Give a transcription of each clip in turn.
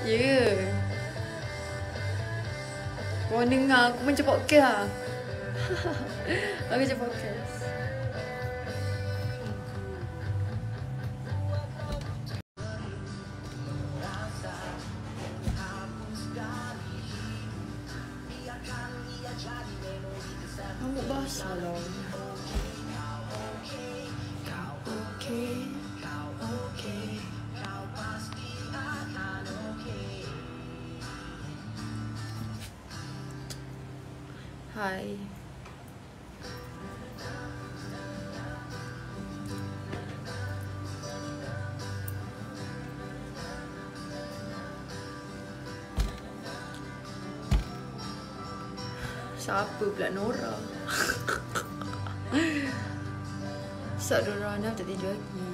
Ya ke? Korang dengar aku macam podcast lah. Aku macam podcast. Rambut basah lah. Okay. Hai. Siapa pula Nora? Sat Nora nak tak tidur lagi.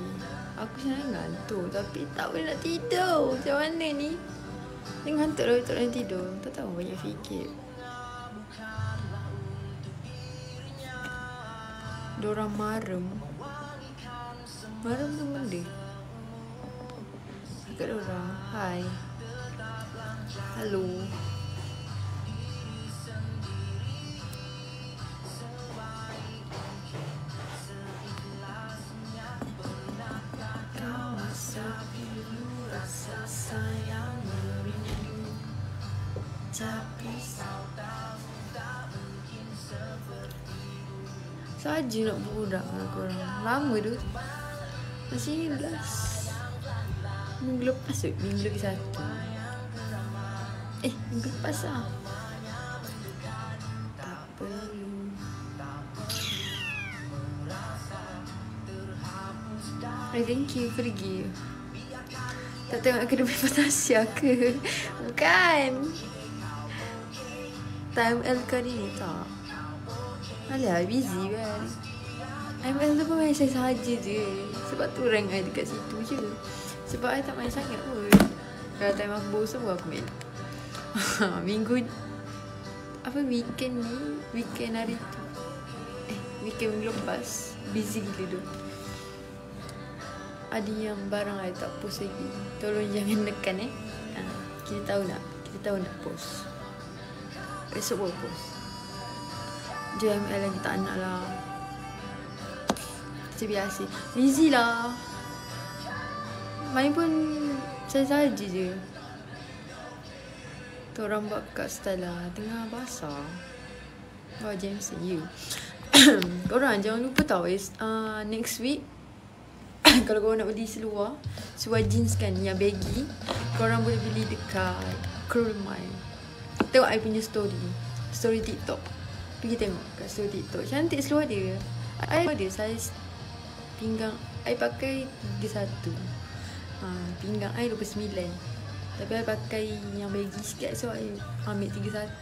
Aku sebenarnya ngantuk tapi tak boleh nak tidur. Macam mana ni? Ni ngantuk dah tak boleh tidur. Tak tahu banyak fikir. Dorang marem. Marem tu benda. Dekat dorang. Hai. Hello. Saja nak budak lah korang. Lama tu. Masih 11. Minggu lepas tu. Minggu lagi 1. Minggu lepas lah. Tak perlu. Thank you pergi. Tak tengok Akademi Fantasia ke? Bukan. Time L kali ni tak. Alah, busy kan. ML tu pun main saya sahaja je. Sebab tu rank I dekat situ je. Sebab I tak main sangat pun. Kalau time aku bosan pun aku main. Weekend ni. Weekend hari tu. Weekend minggu lepas. Busy gila tu. Ada yang barang I tak post lagi. Tolong jangan nekan Kita tahu nak post. Esok boleh post. JML lagi tak nak lah. Macam biasa. Busy lah. Main pun saya saja je. Tu orang buat kat style lah. Tengah basah. Oh Jameson you. Korang jangan lupa tau next week kalau korang nak beli seluar jeans kan yang baggy, korang boleh beli dekat Kurumai. Tengok I punya story TikTok. Pergi tengok kat story TikTok. Cantik seluar dia. I ada saiz pinggang I pakai 31. Pinggang I 29. Tapi I pakai yang baggy sikit, so I ambil 31.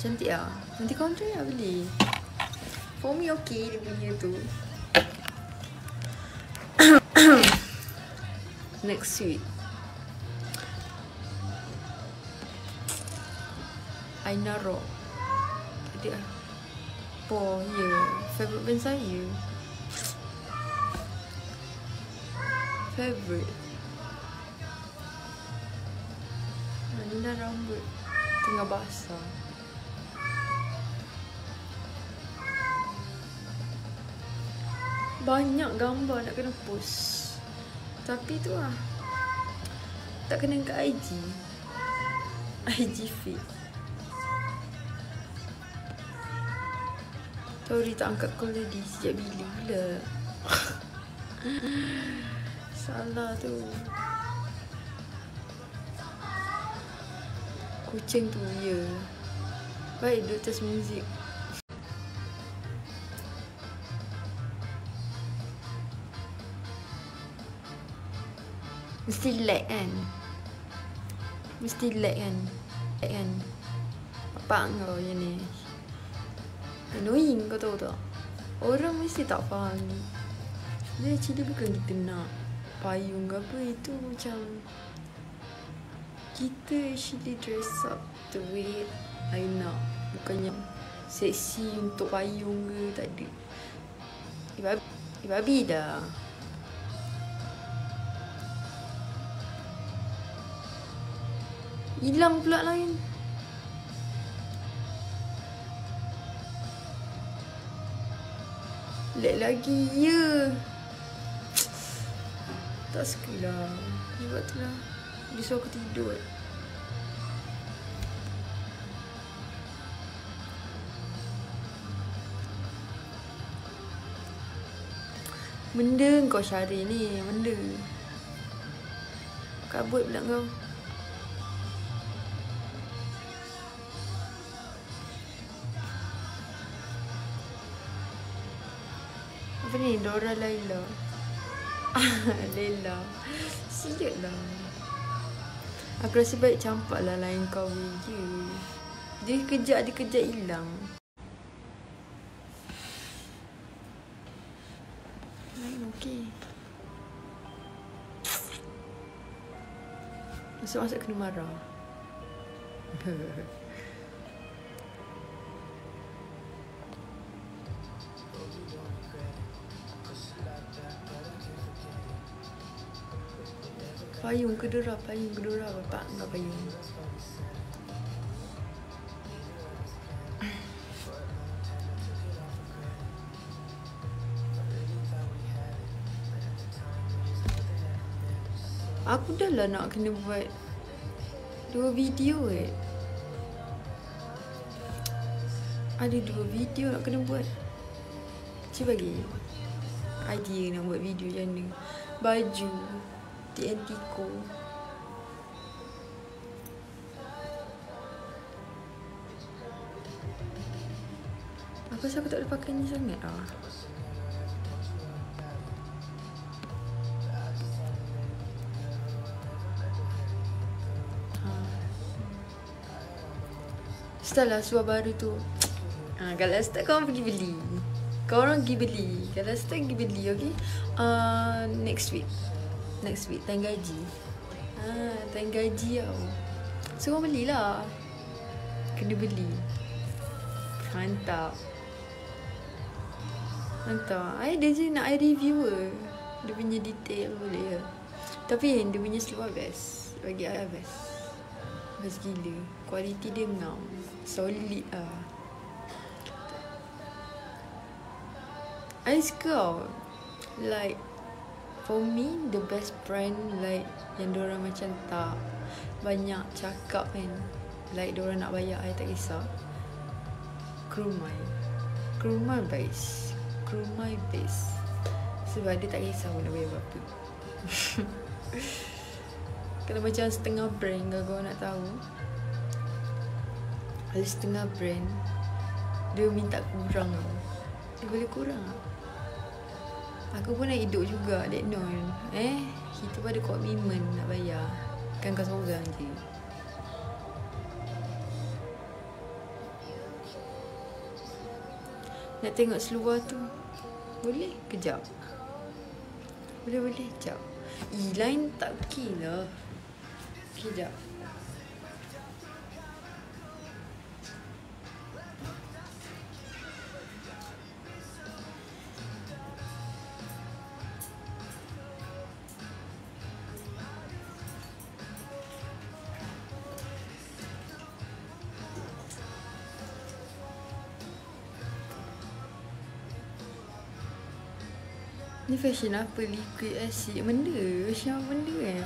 Cantik lah. Nanti korang try lah beli. For me okay dia punya tu. Next week I narok ada apa ya favorite band saya. Favorite Nina rambut tengah basah. Banyak gambar nak kena post. Tapi tu lah tak kena kat IG feed. Sorry tak angkat call tadi. Sejak bila pula. Salah tu. Kucing tu ya. Baik duduk atas muzik. Mesti lag kan. Apa kau yang ni? Annoying kau tahu tak? Orang mesti tak faham. Dia actually bukan kita nak payung ke apa. Itu macam kita actually dress up the way I nak. Bukannya seksi untuk payung ke. Tak ada. Babi dah. Hilang pula lain. Lag lagi. Ya. Tak suka lah. Sebab tu lah. Dia suruh aku tidur. Benda kau Syari ni. Benda. Kabut pula kau. Apa ni? Dora Laila. Laila. Siut lah. Aku rasa baik campak lah lain kau je. Dia kejap hilang. Lain okey. Masuk-masuk kena marah. Payung kedera, bapak enggak payung. Aku dah lah nak kena buat 2 video Ada 2 video nak kena buat. Cuba bagi idea nak buat video macam ni. Baju TNT ko. Aku rasa aku tak boleh pakai ni sangat lah. Style lah suar baru tu. Kalau start korang pergi beli. Korang pergi beli. Kalau start pergi beli, okay? Next week time gaji. Time gaji tau. So korang belilah. Kena beli. Mantap. Dia je nak review dia punya detail boleh. Tapi dia punya seluar best. Bagi I best. Best gila. Kualiti dia ngam. Solid lah. I suka tau. Like for me the best brand like yang diorang macam tak banyak cakap kan. Like diorang nak bayar I tak kisah. Kurumai base. Sebab dia tak kisah pun nak bayar berapa. Kalau macam setengah brand kau nak tahu. Kalau setengah brand dia minta kurang tau. Dia boleh kurang. Aku pun nak hidup juga Dek Non. Kita pun ada komitmen nak bayar. Kan kau seorang je. Nak tengok seluar tu. Boleh? Kejap. Boleh. Kejap. Lain tak okey lah. Kejap. Ni fashion apa? Liquid acid. Benda? Fashion apa benda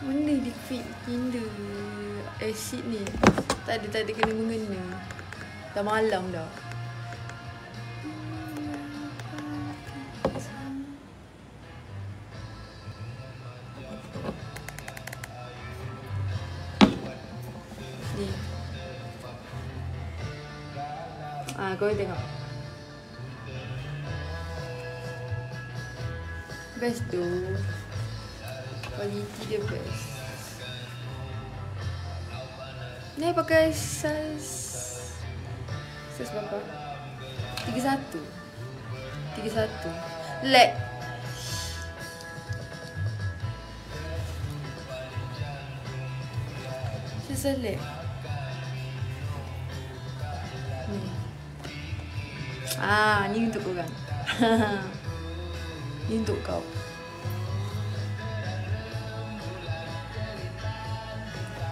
Benda liquid benda acid ni. Tak ada kena mengena. Dah malam dah. Ni. Kau tengok. Best tu. Kualiti dia best. Ni pakai size berapa? 31. Leg. Size leg. Ni untuk korang. Ni untuk kau.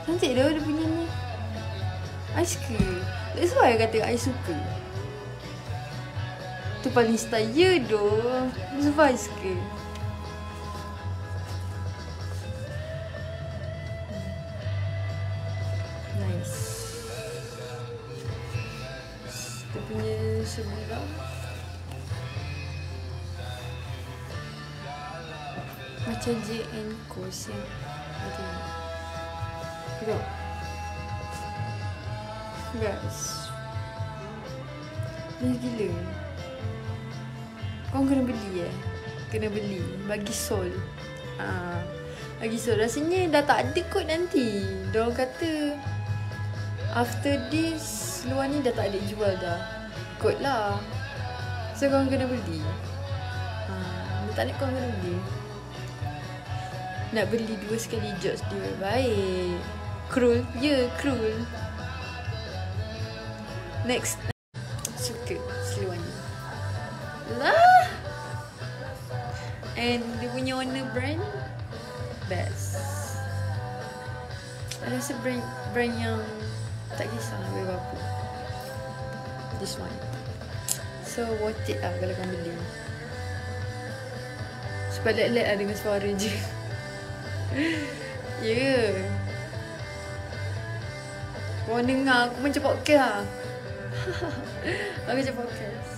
Cantik dah dia punya ni. I suka. That's why I kata I suka. Tu paling style je doh. Sebab I suka. Nice. Dia punya sebelah. Macam JN Kos yang tengok. Guys, best gila. Kau kena beli kena beli. Bagi Sol. Bagi Sol. Rasanya dah tak ada kot nanti. Diorang kata after this luar ni dah tak ada jual dah. Kot lah. So korang kena beli. Tak nak korang kena beli. Nak beli 2 sekali jokes dia. Baik. Cruel. Ya, cruel. Next. Suka seluar ni. Lah. And dia punya warna brand best. I rasa brand yang tak kisah nak beli apa. This one. So worth it lah kalau korang beli. Sebab let-let lah dengan suara je. Ya. Korang dengar aku macam podcast lah. Aku macam podcast.